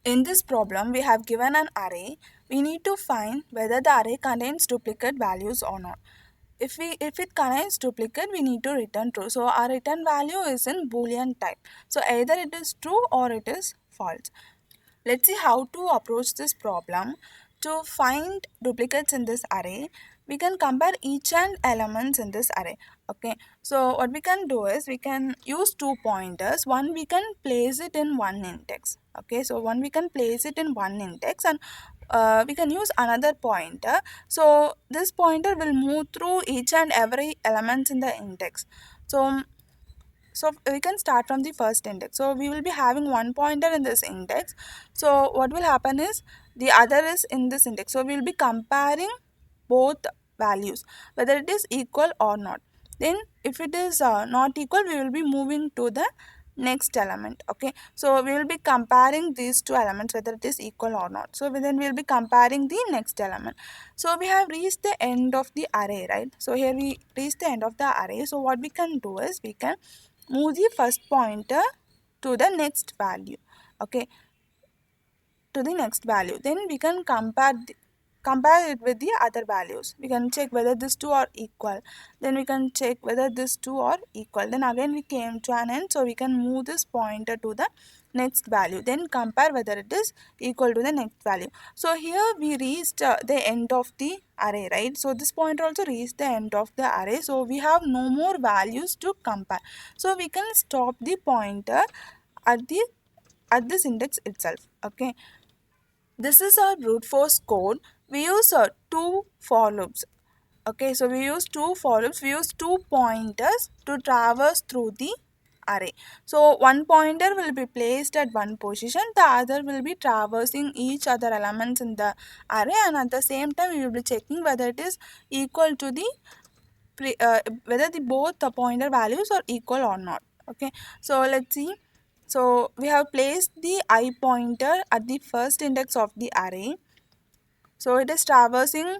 In this problem, we have given an array. We need to find whether the array contains duplicate values or not. If it contains duplicate, we need to return true. So our return value is in Boolean type. So either it is true or it is false. Let's see how to approach this problem. To find duplicates in this array, we can compare each and elements in this array. Okay, so what we can do is we can use two pointers. One we can place it in one index. Okay, so one we can place it in one index, and we can use another pointer. So this pointer will move through each and every element in the index. So we can start from the first index. So we will be having one pointer in this index. So what will happen is the other is in this index. So we will be comparing both values, whether it is equal or not. Then if it is not equal, we will be moving to the next element. Okay, so we will be comparing these two elements whether it is equal or not. So then we will be comparing the next element. So we have reached the end of the array, right? So here we reached the end of the array. So what we can do is we can move the first pointer to the next value. Okay, to the next value. Then we can compare it with the other values. We can check whether these two are equal. Then we can check whether these two are equal. Then again we came to an end. So we can move this pointer to the next value. Then compare whether it is equal to the next value. So here we reached the end of the array, right? So this pointer also reached the end of the array. So we have no more values to compare. So we can stop the pointer at this index itself. Okay, this is our brute force code. We use two for loops. Okay, so we use two for loops. We use two pointers to traverse through the array. So one pointer will be placed at one position, the other will be traversing each other elements in the array, and at the same time we will be checking whether it is equal to the whether the both the pointer values are equal or not. Okay, so let's see. So we have placed the I pointer at the first index of the array. So it is traversing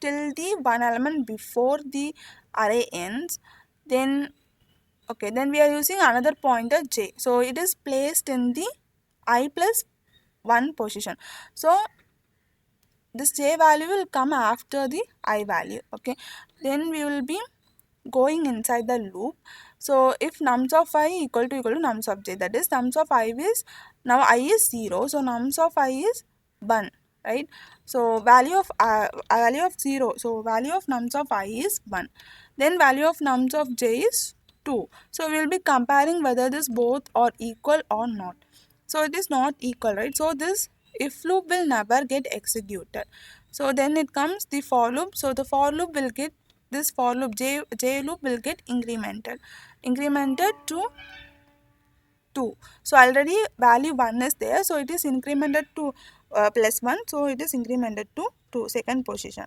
till the one element before the array ends. Then okay, then we are using another pointer j. So it is placed in the I plus 1 position. So this j value will come after the I value. Okay, then we will be going inside the loop. So if nums of I equal to nums of j, that is nums of I is, now I is 0, so nums of I is 1, right? So value of 0, so value of nums of I is 1, then value of nums of j is 2. So we will be comparing whether this both are equal or not. So it is not equal, right? So this if loop will never get executed. So then it comes the for loop. So the for loop will get, this for loop j loop will get incremented to 2. So already value 1 is there, so it is incremented to plus 1, so it is incremented to 2, second position.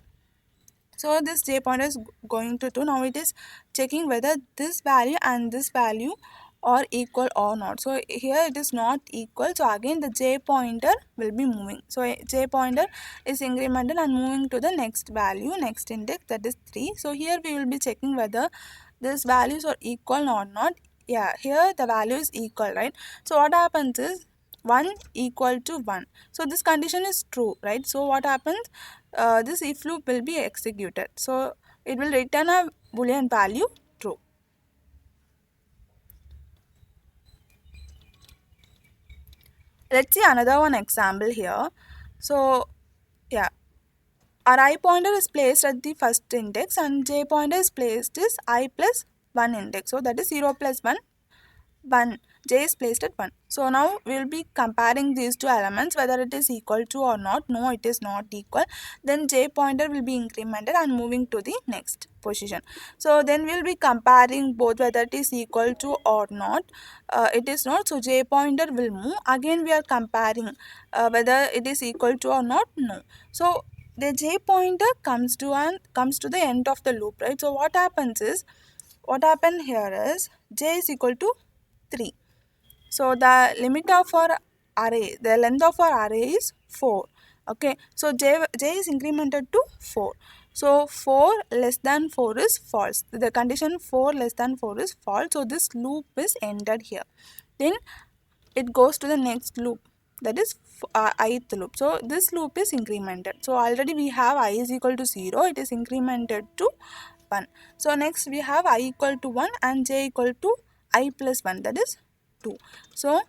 So this j pointer is going to 2. Now it is checking whether this value and this value are equal or not. So here it is not equal, so again the j pointer will be moving. So j pointer is incremented and moving to the next value, next index, that is 3. So here we will be checking whether these values are equal or not. Yeah, here the value is equal, right? So what happens is 1 equal to 1. So this condition is true, right? So what happens? This if loop will be executed. So it will return a boolean value true. Let's see another one example here. So yeah, our I pointer is placed at the first index and j pointer is placed is I plus 1 index. So that is 0 plus 1, 1, j is placed at 1. So now we will be comparing these two elements whether it is equal to or not. No, it is not equal. Then j pointer will be incremented and moving to the next position. So then we will be comparing both whether it is equal to or not. It is not, so j pointer will move. Again we are comparing whether it is equal to or not. No. So the j pointer comes to the end of the loop, right? So what happens is, what happened here is j is equal to 3. So the limit of our array, the length of our array is 4. Okay, so j is incremented to 4. So 4 less than 4 is false. The condition 4 less than 4 is false. So this loop is ended here. Then it goes to the next loop. that is ith loop. So this loop is incremented. So already we have I is equal to 0, it is incremented to 1. So next we have I equal to 1 and j equal to I plus 1, that is 2. So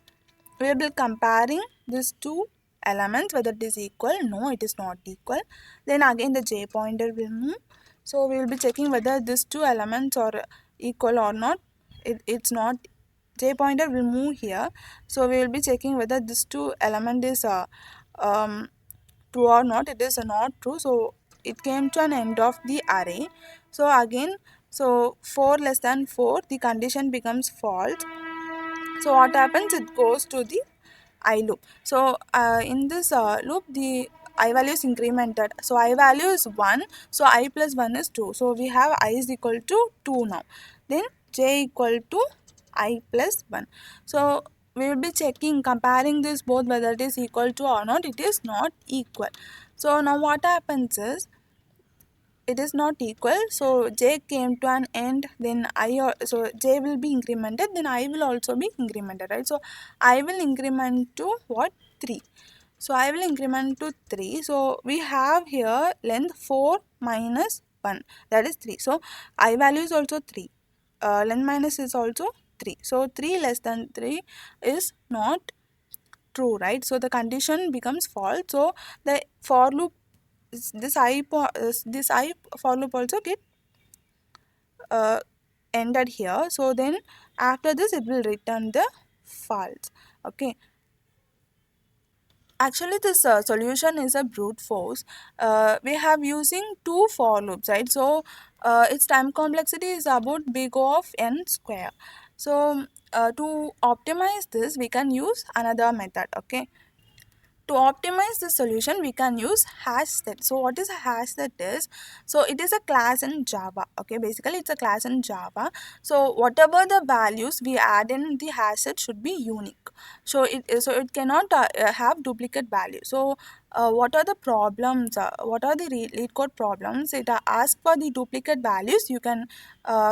we will be comparing these two elements whether it is equal. No, it is not equal. Then again the j pointer will move. So we will be checking whether these two elements are equal or not. It's not. J pointer will move here. So we will be checking whether this two element is um, true or not. It is not true. So it came to an end of the array. So again, so 4 less than 4, the condition becomes false. So what happens, it goes to the I loop. So in this loop the I value is incremented. So I value is 1, so I plus 1 is 2. So we have I is equal to 2 now. Then j equal to I plus 1. So we will be checking, comparing this both whether it is equal to or not. It is not equal. So now what happens is, it is not equal, so j came to an end, then so j will be incremented, then I will also be incremented, right? So I will increment to what, 3. So I will increment to 3. So we have here length 4 minus 1, that is 3. So I value is also 3, length minus is also 3. So 3 less than 3 is not true, right? So the condition becomes false. So the for loop, this I for loop also get uh, ended here. So then after this it will return the false. Okay, actually this solution is a brute force. We have using two for loops, right? So its time complexity is about big O of n square. So to optimize this we can use another method. Okay, to optimize the solution we can use HashSet. So what is a HashSet is, so it is a class in Java. Okay, basically it's a class in Java. So whatever the values we add in the HashSet should be unique. So it cannot have duplicate value. So what are the problems, what are the lead code problems, it asks for the duplicate values. You can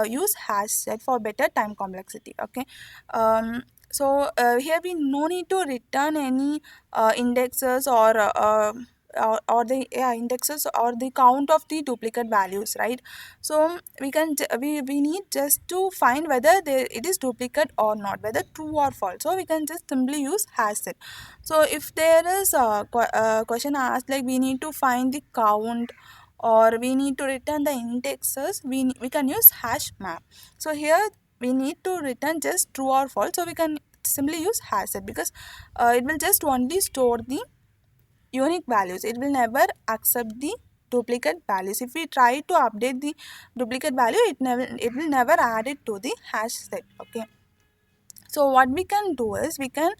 use HashSet for better time complexity. Okay, so here we no need to return any indexes or the indexes or the count of the duplicate values, right? So we need just to find whether it is duplicate or not, whether true or false. So we can just simply use HashSet. So if there is a question asked like we need to find the count or we need to return the indexes, we can use HashMap. So here we need to return just true or false, so we can simply use HashSet because it will just only store the unique values. It will never accept the duplicate values. If we try to update the duplicate value, it will never add it to the HashSet. Okay, so what we can do is we can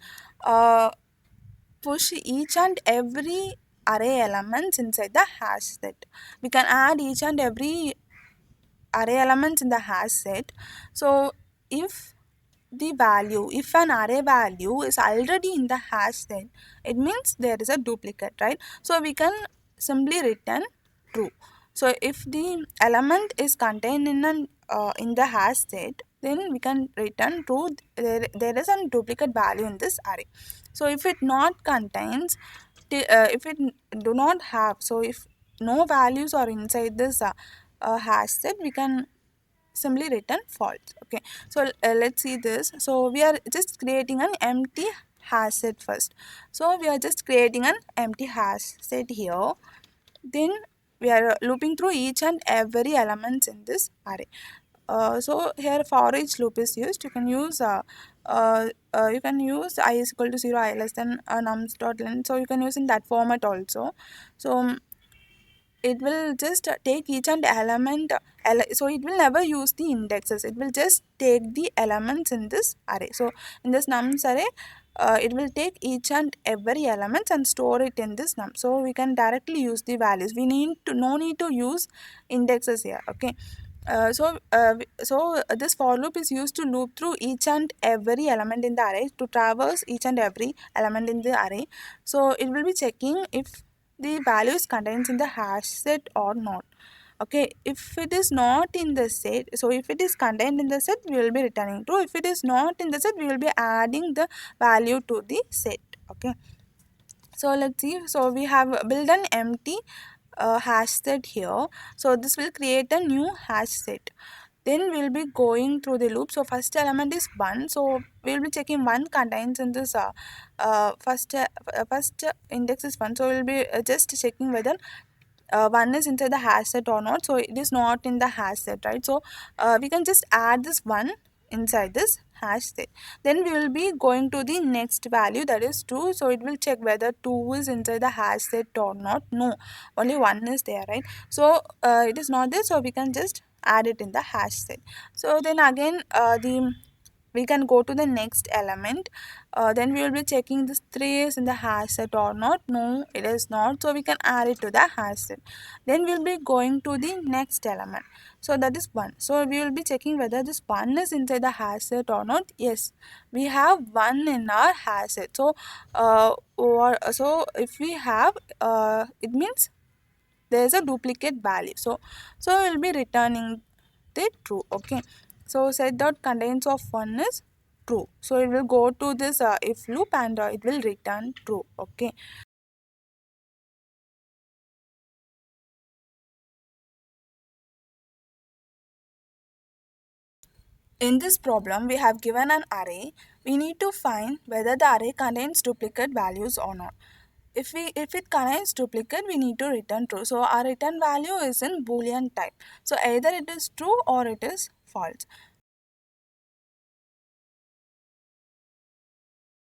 push each and every array elements inside the HashSet. We can add each and every array elements in the HashSet. So if if an array value is already in the HashSet, it means there is a duplicate, right? So we can simply return true. So if the element is contained in the HashSet, then we can return true. There is a duplicate value in this array. So if it not contains, if it do not have, so if no values are inside this HashSet, we can simply return false. Okay, so let's see this. So we are just creating an empty hash set first. So we are just creating an empty hash set here. Then we are looping through each and every elements in this array. So here for each loop is used. You can use I is equal to 0, I less than nums dot length. So you can use in that format also. So it will just take each and element, so it will never use the indexes, it will just take the elements in this array. So in this nums array, it will take each and every element and store it in this num. So we can directly use the values. We no need to use indexes here. Okay, so this for loop is used to loop through each and every element in the array, to traverse each and every element in the array. So it will be checking if the value is contains in the hash set or not. Okay, if it is not in the set, so if it is contained in the set, we will be returning true. If it is not in the set, we will be adding the value to the set. Okay, So let's see. So we have built an empty hash set here. So this will create a new hash set. Then we'll be going through the loop. So first element is 1. So we'll be checking 1 contains in this first index is 1. So we'll be just checking whether 1 is inside the hash set or not. So it is not in the hash set, right? So we can just add this 1 inside this hash set. Then we will be going to the next value, that is 2. So it will check whether 2 is inside the hash set or not. No, only 1 is there, right? So it is not there, so we can just add it in the hash set. So then again the we can go to the next element. Then we will be checking this 3 is in the hash set or not. No, it is not, so we can add it to the hash set. Then we'll be going to the next element, so that is 1. So we will be checking whether this 1 is inside the hash set or not. Yes, we have 1 in our hash set. So so if we have it means there is a duplicate value. So we'll be returning the true. Okay, so set dot contains of 1 is true, so it will go to this if loop, and it will return true. Okay, in this problem we have given an array. We need to find whether the array contains duplicate values or not. If it contains duplicate, we need to return true. So our return value is in boolean type, so either it is true or it is false.